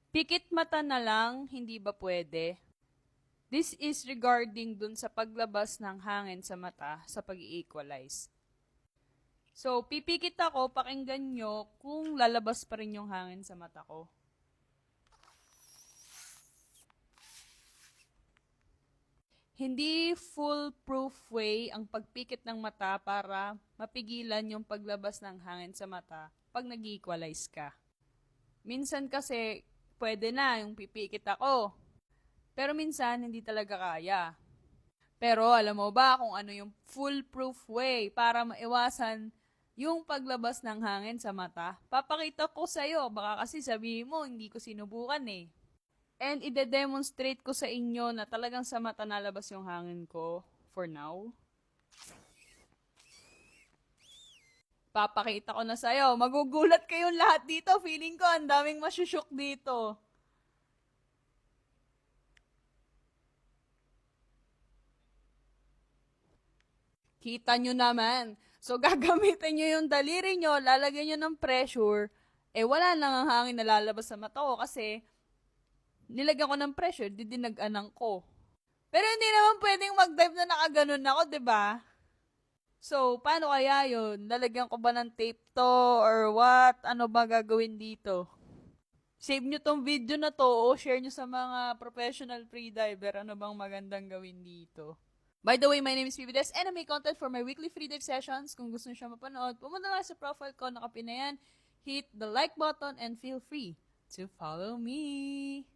Pikit mata na lang, hindi ba pwede? This is regarding dun sa paglabas ng hangin sa mata sa pag-equalize. So, pipikit ako, pakinggan nyo kung lalabas pa rin yung hangin sa mata ko. Hindi foolproof way ang pagpikit ng mata para mapigilan yung paglabas ng hangin sa mata pag nag-equalize ka. Minsan kasi, pwede na yung pipikit ako. Pero minsan, hindi talaga kaya. Pero alam mo ba kung ano yung foolproof way para maiwasan yung paglabas ng hangin sa mata? Papakita ko sa'yo, baka kasi sabihin mo, hindi ko sinubukan eh. And ide-demonstrate ko sa inyo na talagang sa mata nalabas yung hangin ko for now. Papakita ko na sa'yo. Magugulat kayong lahat dito. Feeling ko ang daming masyusyok dito. Kita nyo naman. So, gagamitin nyo yung daliri nyo, lalagyan nyo ng pressure, wala nang ang hangin na lalabas sa mata ko kasi nilagyan ko ng pressure, didinag-anang ko. Pero hindi naman pwedeng mag-dive na nakaganon ako, di ba? So, paano kaya yun? Lalagyan ko ba ng tape to or what? Ano ba gagawin dito? Save nyo tong video na to o share nyo sa mga professional freediver. Ano bang magandang gawin dito? By the way, my name is Vivides and I make content for my weekly free dive sessions. Kung gusto nyo siya mapanood, pumunta lang sa profile ko, nakapin na yan. Hit the like button and feel free to follow me.